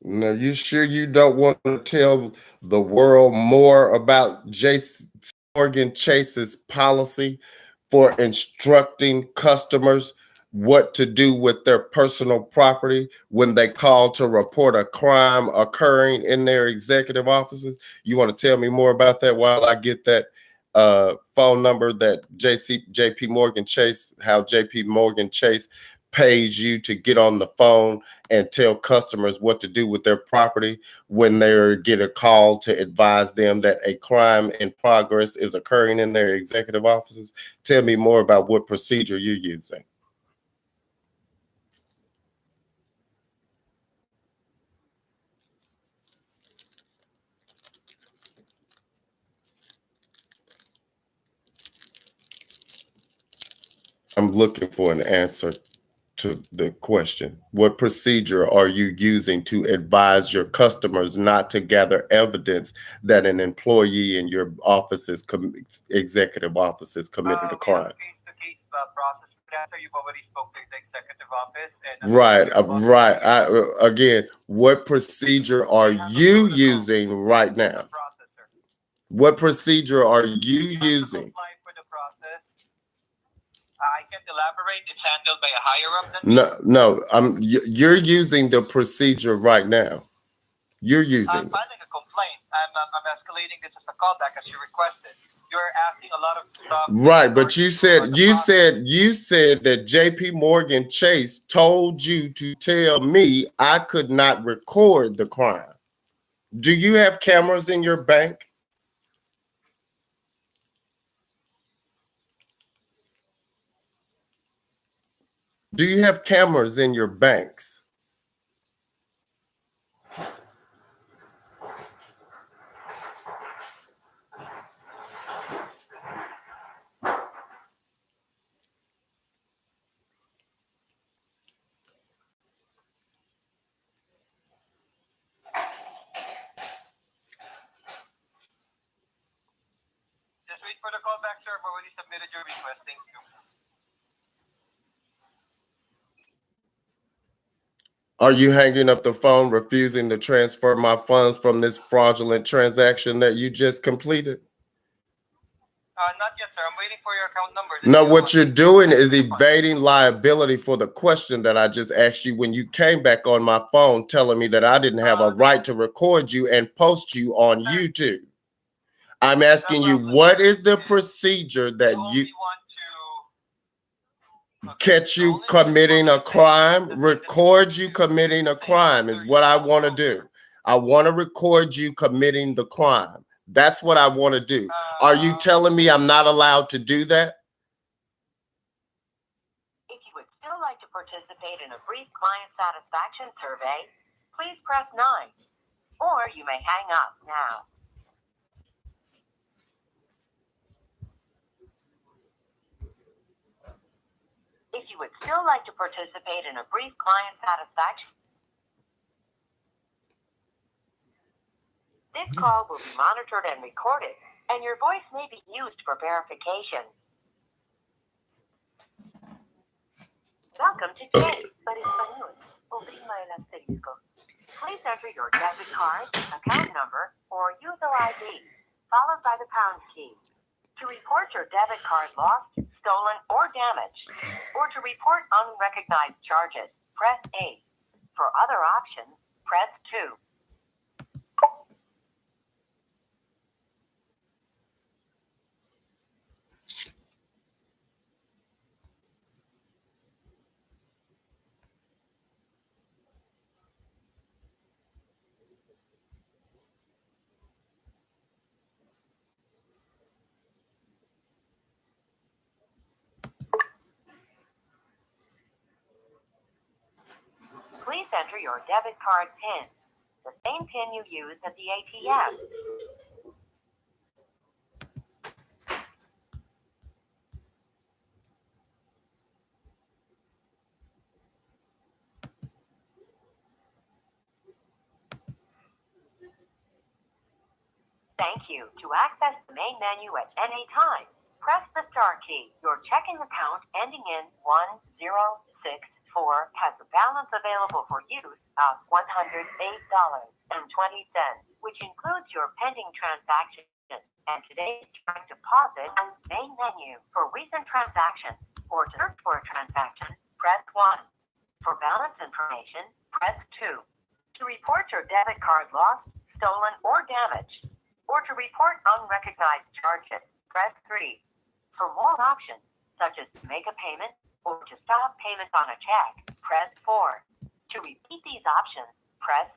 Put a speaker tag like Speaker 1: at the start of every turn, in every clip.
Speaker 1: Now, you sure you don't want to tell the world more about JC Morgan Chase's policy for instructing customers what to do with their personal property when they call to report a crime occurring in their executive offices? You want to tell me more about that while I get that phone number that JP Morgan Chase, how JP Morgan Chase pays you to get on the phone and tell customers what to do with their property when they get a call to advise them that a crime in progress is occurring in their executive offices? Tell me more about what procedure you're using. I'm looking for an answer to the question. What procedure are you using to advise your customers not to gather evidence that an employee in your executive office has committed a crime?
Speaker 2: Case process for that, so you've already spoke to the executive office and
Speaker 1: Right, right. Again, what procedure are you using right now? What procedure are you using?
Speaker 2: For the process, I can't elaborate. It's handled by a higher up than
Speaker 1: No, no. You're using the procedure right now. You're using.
Speaker 2: I'm filing a complaint. I'm escalating this as a callback as you requested. You're asking a lot of stuff.
Speaker 1: Right, but you said that JP Morgan Chase told you to tell me I could not record the crime. Do you have cameras in your bank? Do you have cameras in your banks?
Speaker 2: Just wait for the callback, sir. I've already submitted your request. Thank you.
Speaker 1: Are you hanging up the phone, refusing to transfer my funds from this fraudulent transaction that you just completed?
Speaker 2: Not yet, sir. I'm waiting for your account number.
Speaker 1: No, what you're doing is evading liability for the question that I just asked you when you came back on my phone telling me that I didn't have a right to record you and post you on YouTube. I'm asking you, what is the procedure that you catch you committing a crime? Record you committing a crime is what I want to do. I want to record you committing the crime. That's what I want to do. Are you telling me I'm not allowed to do that?
Speaker 3: If you would still like to participate in a brief client satisfaction survey, please press 9, or you may hang up now. If you would still like to participate in a brief client satisfaction, this call will be monitored and recorded, and your voice may be used for verification. Welcome to Chase, para español. Oprima el asterisco. Please enter your debit card, account number, or user ID, followed by the pound key. To report your debit card lost, stolen, or damaged, or to report unrecognized charges, press 8. For other options, press 2. Please enter your debit card PIN, the same PIN you use at the ATM. Thank you. To access the main menu at any time, press the star key. Your checking account ending in 1064 has a balance available for use of $108.20, which includes your pending transaction and today's direct deposit and main menu. For recent transactions or to search for a transaction, press 1. For balance information, press 2. To report your debit card lost, stolen, or damaged, or to report unrecognized charges, press 3. For more options, such as to make a payment or to stop payments on a check, press 4. To repeat these options, press.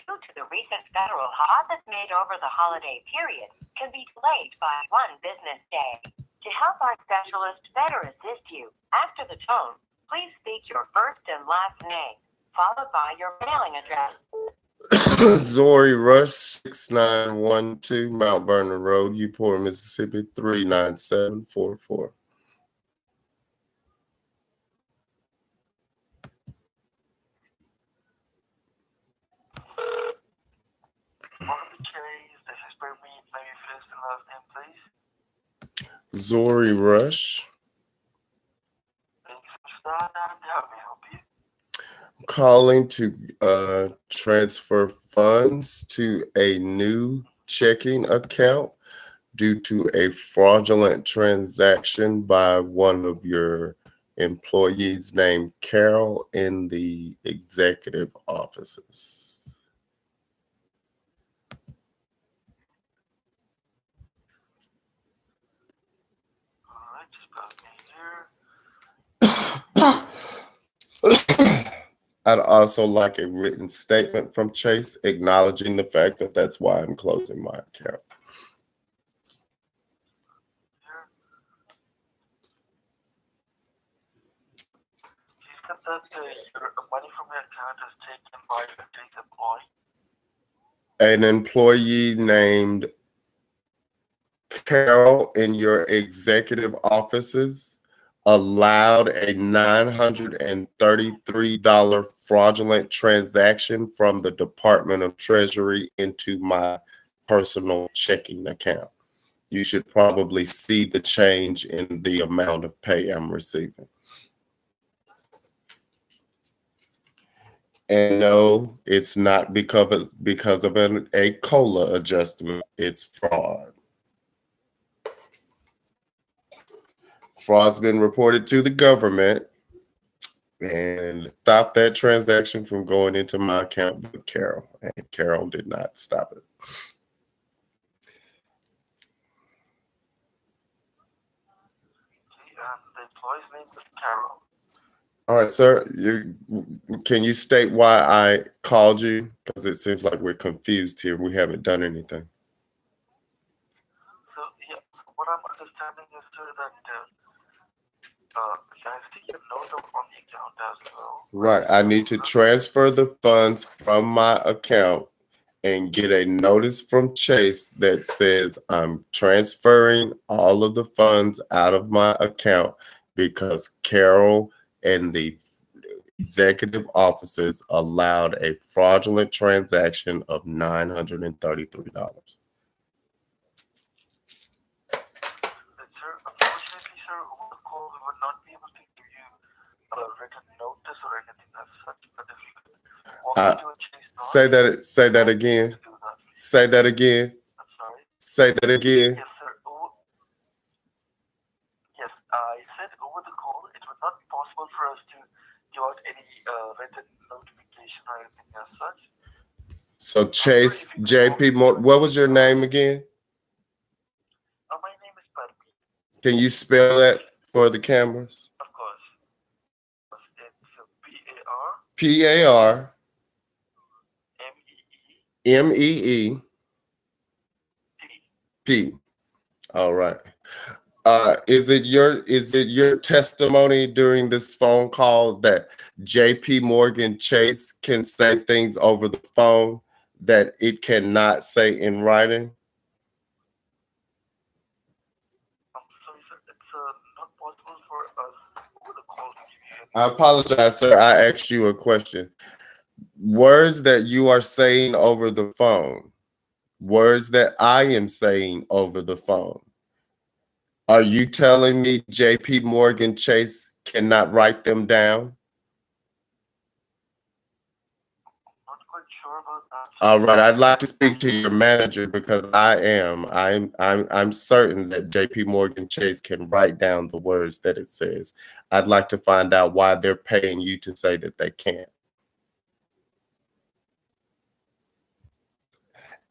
Speaker 3: Due to the recent federal deposits made over the holiday period can be delayed by 1 business day. To help our specialist better assist you, after the tone, please speak your first and last name, followed by your mailing address.
Speaker 1: Zori Rush, 6912 Mount Vernon Road, Uport, Mississippi, 39744.
Speaker 2: Welcome to Chase. This is Permeet. May your first and last name, please?
Speaker 1: Zori Rush.
Speaker 2: Thank you so much for that. And how may I help you?
Speaker 1: Calling to transfer funds to a new checking account due to a fraudulent transaction by one of your employees named Carol in the executive offices.
Speaker 2: Alright, just bear with me here.
Speaker 1: I'd also like a written statement from Chase acknowledging the fact that that's why I'm closing my account.
Speaker 2: Please get that your money from your account is taken by your Chase employee.
Speaker 1: An employee named Carol in your executive offices allowed a $933 fraudulent transaction from the Department of Treasury into my personal checking account. You should probably see the change in the amount of pay I'm receiving. And no, it's not because of a COLA adjustment. It's fraud. Fraud's been reported to the government and stopped that transaction from going into my account with Carol, and Carol did not stop it.
Speaker 2: Okay, and the employee's name is Carol.
Speaker 1: All right, sir, can you state why I called you? Because it seems like we're confused here. We haven't done anything.
Speaker 2: So, yeah, what I'm understanding is, sir, that I see a note on the account as well.
Speaker 1: Right, I need to transfer the funds from my account and get a notice from Chase that says I'm transferring all of the funds out of my account because Carol and the executive officers allowed a fraudulent transaction of $933.
Speaker 2: Sir, unfortunately, sir, over the call, we would not be able to give you a written notice or anything as such, but if you could walk into a Chase branch,
Speaker 1: Say that again.
Speaker 2: to do that.
Speaker 1: Say that again.
Speaker 2: I'm sorry.
Speaker 1: Say that again.
Speaker 2: Yes, sir. Yes, I said over the call, it would not be possible for us to give out any written notification or anything as such.
Speaker 1: So Chase, JP Morgan, what was your name again?
Speaker 2: My name is Parmeet,
Speaker 1: Can you spell that for the cameras?
Speaker 2: of course. It's
Speaker 1: P-A-R
Speaker 2: P-A-R
Speaker 1: M-E-E-P.
Speaker 2: M-E-E-T.
Speaker 1: All right. Is it your testimony during this phone call that JP Morgan Chase can say things over the phone that it cannot say in writing?
Speaker 2: I'm sorry, sir. It's not possible for us over the call to give you
Speaker 1: I apologize, sir. I asked you a question. Words that you are saying over the phone, words that I am saying over the phone. Are you telling me JP Morgan Chase cannot write them down?
Speaker 2: sure about that, sir?
Speaker 1: All right, I'd like to speak to your manager because I'm certain that JP Morgan Chase can write down the words that it says. I'd like to find out why they're paying you to say that they can't.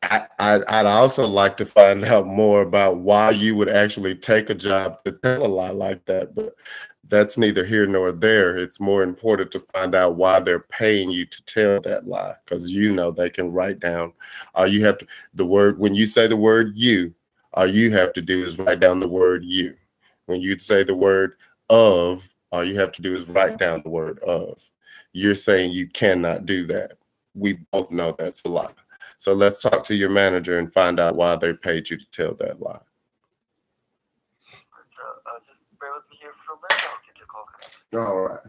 Speaker 1: I'd also like to find out more about why you would actually take a job to tell a lie like that, but that's neither here nor there. It's more important to find out why they're paying you to tell that lie, because you know they can write down. All you have to the word when you say the word you, all you have to do is write down the word you. When you say the word of, all you have to do is write down the word of. You're saying you cannot do that. We both know that's a lie. So let's talk to your manager and find out why they paid you to tell that lie.
Speaker 2: Just bear with me here for a minute. I'll get your call connected.
Speaker 1: All right.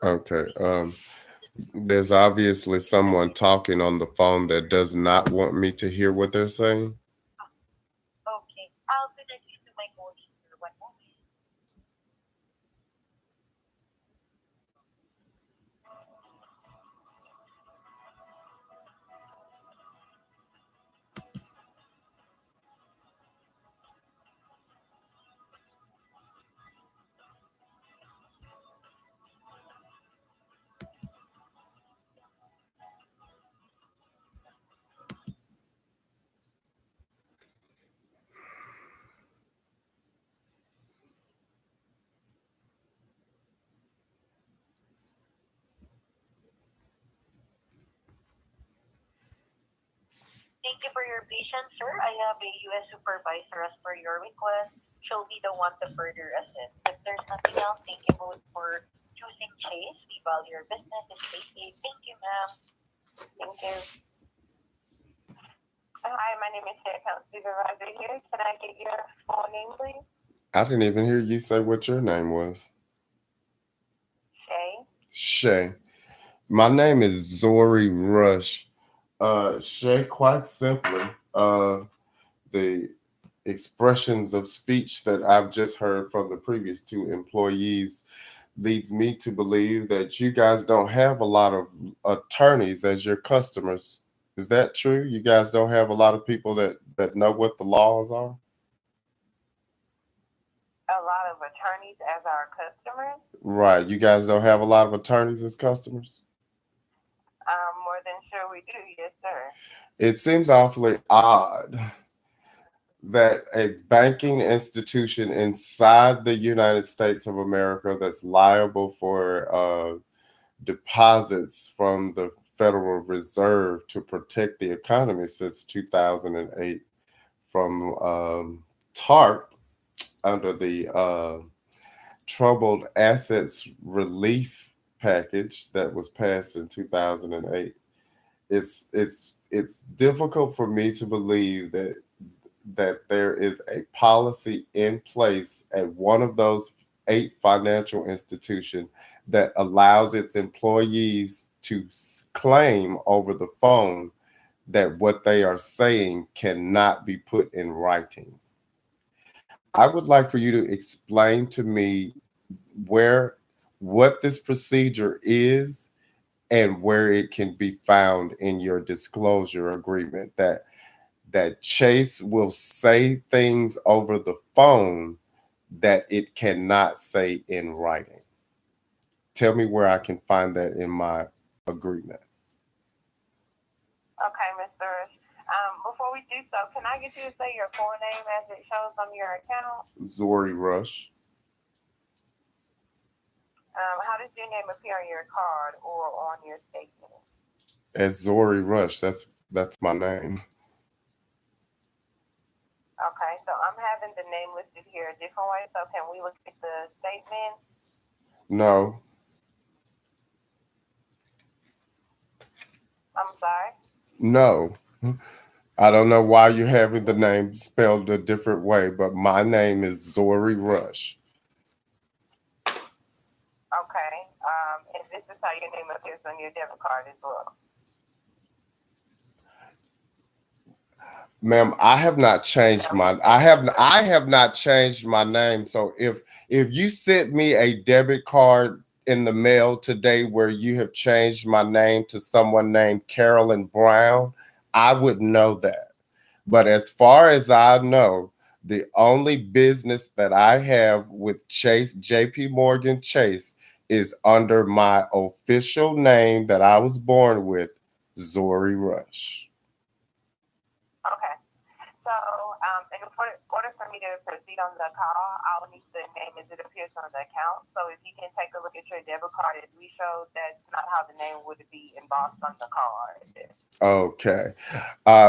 Speaker 1: Okay. There's obviously someone talking on the phone that does not want me to hear what they're saying.
Speaker 3: Okay, I'll connect you to my coordinator. One moment. Thank you for your patience, sir. I have a U.S. supervisor as per your request. She'll be the one to further assist. If there's nothing else, thank you both for choosing Chase. We value your business. Stay safe. Thank you, ma'am.
Speaker 4: Thank you. Hi, my name is Shay, account supervisor here. Can I get your full name, please?
Speaker 1: I didn't even hear you say what your name was.
Speaker 4: Shay.
Speaker 1: Shay. My name is Zori Rush. Shay, quite simply, the expressions of speech that I've just heard from the previous two employees leads me to believe that you guys don't have a lot of attorneys as your customers. Is that true? You guys don't have a lot of people that know what the laws are?
Speaker 4: A lot of attorneys as our customers.
Speaker 1: Right. You guys don't have a lot of attorneys as customers?
Speaker 4: More than sure we do. Yes, sir.
Speaker 1: It seems awfully odd that a banking institution inside the United States of America that's liable for deposits from the Federal Reserve to protect the economy since 2008 from TARP under the Troubled Assets Relief Package that was passed in 2008. It's difficult for me to believe that there is a policy in place at one of those 8 financial institutions that allows its employees to claim over the phone that what they are saying cannot be put in writing. I would like for you to explain to me what this procedure is and where it can be found in your disclosure agreement that Chase will say things over the phone that it cannot say in writing. Tell me where I can find that in my agreement.
Speaker 4: Okay, Mr. Rush. Before we do so, can I get you to say your full name as it shows on your account?
Speaker 1: Zori Rush.
Speaker 4: How does your name appear on your card or on your statement?
Speaker 1: As Zori Rush. That's my name.
Speaker 4: Okay, so I'm having the name listed here a different way. So can we look at the statement?
Speaker 1: No.
Speaker 4: I'm sorry.
Speaker 1: No. I don't know why you're having the name spelled a different way, but my name is Zori Rush.
Speaker 4: Okay. And this is how your name appears on your debit card as well.
Speaker 1: Ma'am, I have not changed I have not changed my name. So if you sent me a debit card in the mail today where you have changed my name to someone named Carolyn Brown, I would know that. But as far as I know, the only business that I have with Chase, JP Morgan Chase, is under my official name that I was born with, Zori Rush.
Speaker 4: Okay. So, in order for me to proceed on the call, I'll need the name as it appears on the account. So, if you can take a look at your debit card as we showed, that's not how the name would be embossed on the card.
Speaker 1: Okay.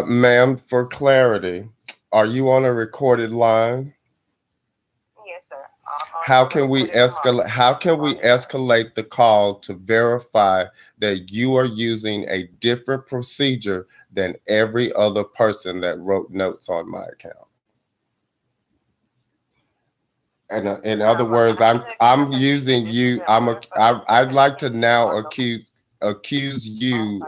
Speaker 1: Ma'am, for clarity, are you on a recorded line?
Speaker 4: Yes, sir.
Speaker 1: How can we escalate the call to verify that you are using a different procedure than every other person that wrote notes on my account? And in other words, I'm using you. I'd like to now accuse you.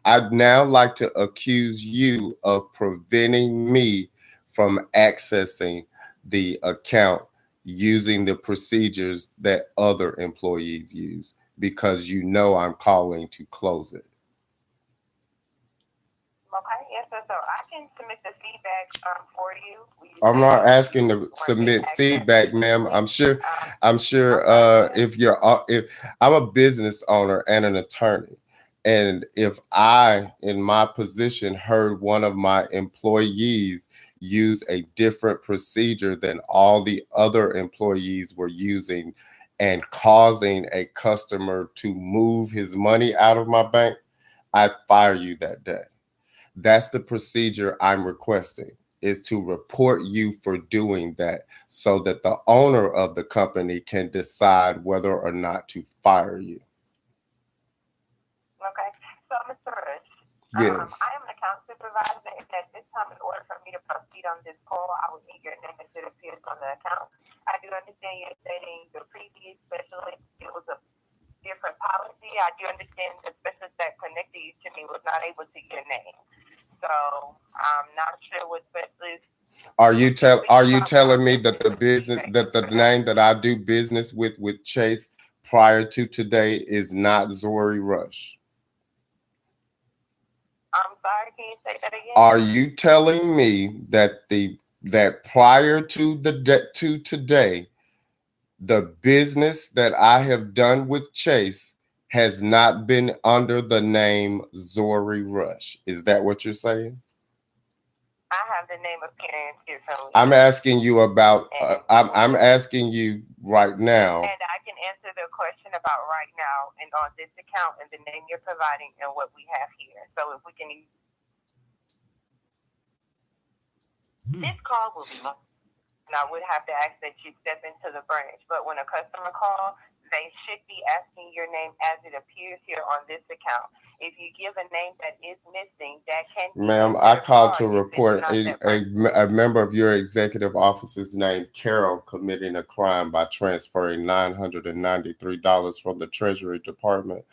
Speaker 1: I'd now like to accuse you of preventing me from accessing the account using the procedures that other employees use, because you know I'm calling to close it.
Speaker 4: Okay, yes, sir. So I can submit the feedback for you.
Speaker 1: I'm not asking to submit feedback, ma'am. I'm sure if I'm a business owner and an attorney, and if I, in my position, heard one of my employees use a different procedure than all the other employees were using and causing a customer to move his money out of my bank, I'd fire you that day. That's the procedure I'm requesting, is to report you for doing that so that the owner of the company can decide whether or not to fire you.
Speaker 4: Okay. So, Mr. Rush,
Speaker 1: Yes.
Speaker 4: I am an account supervisor, and at this time, in order for me to proceed on this call, I would need your name as it appears on the account. I do understand you're stating the previous specialist, it was a different policy. I do understand the specialist that connected you to me was not able to get your name. So, I'm not sure what specialist.
Speaker 1: Are you telling me that the name that I do business with Chase prior to today is not Zori Rush?
Speaker 4: I'm sorry, can you say that again?
Speaker 1: Are you telling me that that prior to to today, the business that I have done with Chase has not been under the name Zori Rush? Is that what you're saying?
Speaker 4: I have the name appearing here from
Speaker 1: I'm asking you about. I'm asking you right now.
Speaker 4: And I can answer the question about right now and on this account and the name you're providing and what we have here. So if we can.
Speaker 3: This call will be.
Speaker 4: And I would have to ask that you step into the branch. But when a customer calls, they should be asking your name as it appears here on this account. If you give a name that is missing, that can be.
Speaker 1: Ma'am, I called to report a member of your executive office's name, Carol, committing a crime by transferring $993 from the Treasury Department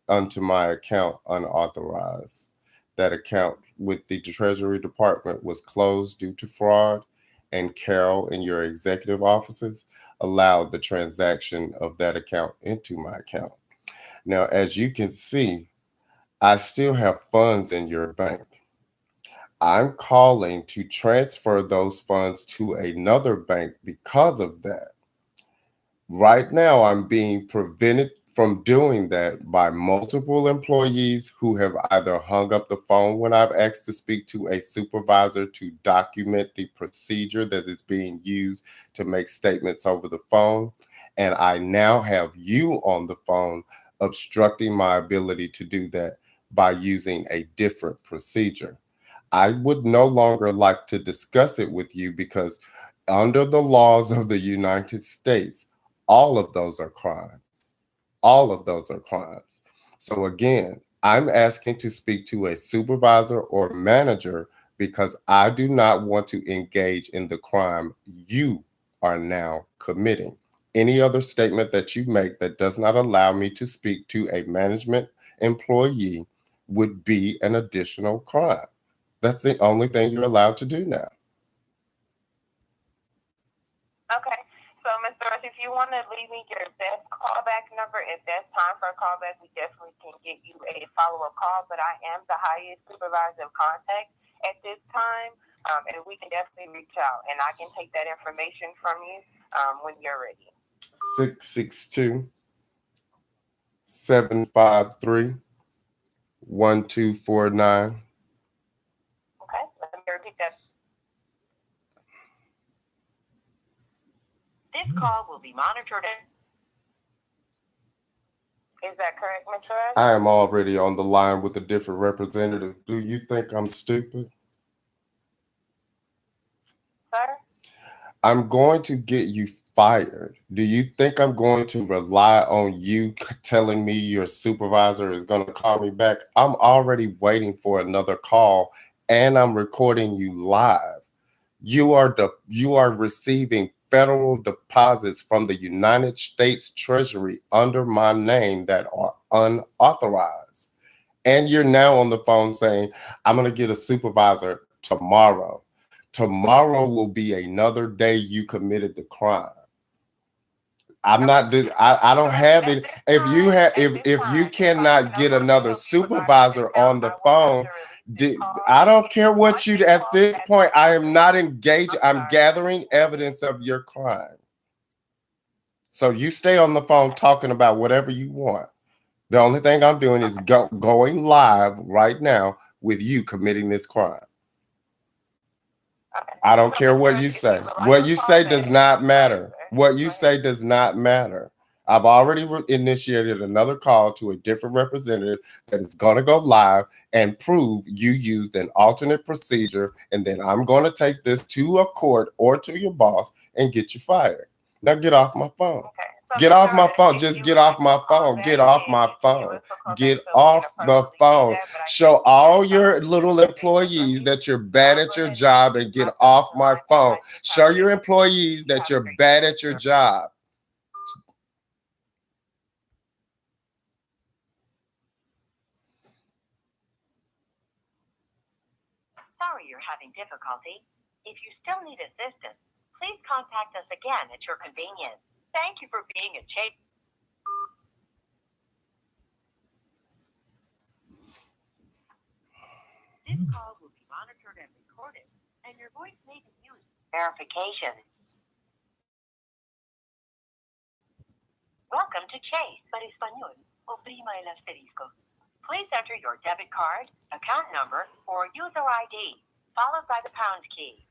Speaker 1: onto my account unauthorized. That account with the Treasury Department was closed due to fraud, and Carol and your executive offices allowed the transaction of that account into my account. Now, as you can see, I still have funds in your bank. I'm calling to transfer those funds to another bank because of that. Right now, I'm being prevented from doing that by multiple employees who have either hung up the phone when I've asked to speak to a supervisor to document the procedure that is being used to make statements over the phone. And I now have you on the phone obstructing my ability to do that by using a different procedure. I would no longer like to discuss it with you because under the laws of the United States, all of those are crimes. All of those are crimes. So again, I'm asking to speak to a supervisor or manager because I do not want to engage in the crime you are now committing. Any other statement that you make that does not allow me to speak to a management employee would be an additional crime. That's the only thing you're allowed to do now.
Speaker 4: Okay. So, Mr. Rush, if you want to leave me your best callback number, if that's time for a callback, we definitely can get you a follow-up call. But I am the highest supervisor of contact at this time, and we can definitely reach out. And I can take that information from you when you're ready.
Speaker 1: 662-753-1249.
Speaker 4: Okay. Let me repeat that.
Speaker 3: This call will be monitored.
Speaker 4: Is that correct, Mr. Rush?
Speaker 1: I am already on the line with a different representative. Do you think I'm stupid?
Speaker 4: Sir?
Speaker 1: I'm going to get you fired. Do you think I'm going to rely on you telling me your supervisor is going to call me back? I'm already waiting for another call, and I'm recording you live. You are receiving federal deposits from the United States Treasury under my name that are unauthorized. And you're now on the phone saying, I'm going to get a supervisor tomorrow. Tomorrow will be another day you committed the crime. I don't have it. If you cannot get another supervisor on the phone, I don't care what you, at this point, I am not engaged. I'm gathering evidence of your crime. So you stay on the phone talking about whatever you want. The only thing I'm doing is going live right now with you committing this crime. I don't care what you say. What you say does not matter. What you say does not matter. I've already initiated another call to a different representative that is going to go live and prove you used an alternate procedure. And then I'm going to take this to a court or to your boss and get you fired. Now get off my phone.
Speaker 4: Okay. So
Speaker 1: Get off my
Speaker 4: Mr.
Speaker 1: phone.
Speaker 4: if
Speaker 1: Just
Speaker 4: you
Speaker 1: get
Speaker 4: would
Speaker 1: off
Speaker 4: like
Speaker 1: my
Speaker 4: to call
Speaker 1: phone.
Speaker 4: back
Speaker 1: Get off
Speaker 4: and
Speaker 1: my phone.
Speaker 4: continue with the
Speaker 1: Get
Speaker 4: conversation, we
Speaker 1: off
Speaker 4: can
Speaker 1: the
Speaker 4: appropriately do
Speaker 1: phone.
Speaker 4: that, but I
Speaker 1: Show
Speaker 4: think we
Speaker 1: all
Speaker 4: can
Speaker 1: your
Speaker 4: probably
Speaker 1: little
Speaker 4: do that
Speaker 1: employees
Speaker 4: separately.
Speaker 1: that you're bad at
Speaker 4: Go
Speaker 1: your
Speaker 4: ahead and
Speaker 1: job and get off my
Speaker 4: I
Speaker 1: phone.
Speaker 4: did
Speaker 1: Show
Speaker 4: copy
Speaker 1: your
Speaker 4: it.
Speaker 1: employees
Speaker 4: You
Speaker 1: that
Speaker 4: have a
Speaker 1: you're
Speaker 4: great
Speaker 1: bad
Speaker 4: day,
Speaker 1: at your
Speaker 4: sir.
Speaker 1: job.
Speaker 3: Sorry you're having difficulty. If you still need assistance, please contact us again at your convenience. Thank you for being a Chase. This call will be monitored and recorded, and your voice may be used for verification. Welcome to Chase. Para español, oprima el asterisco. Please enter your debit card, account number, or user ID, followed by the pound key.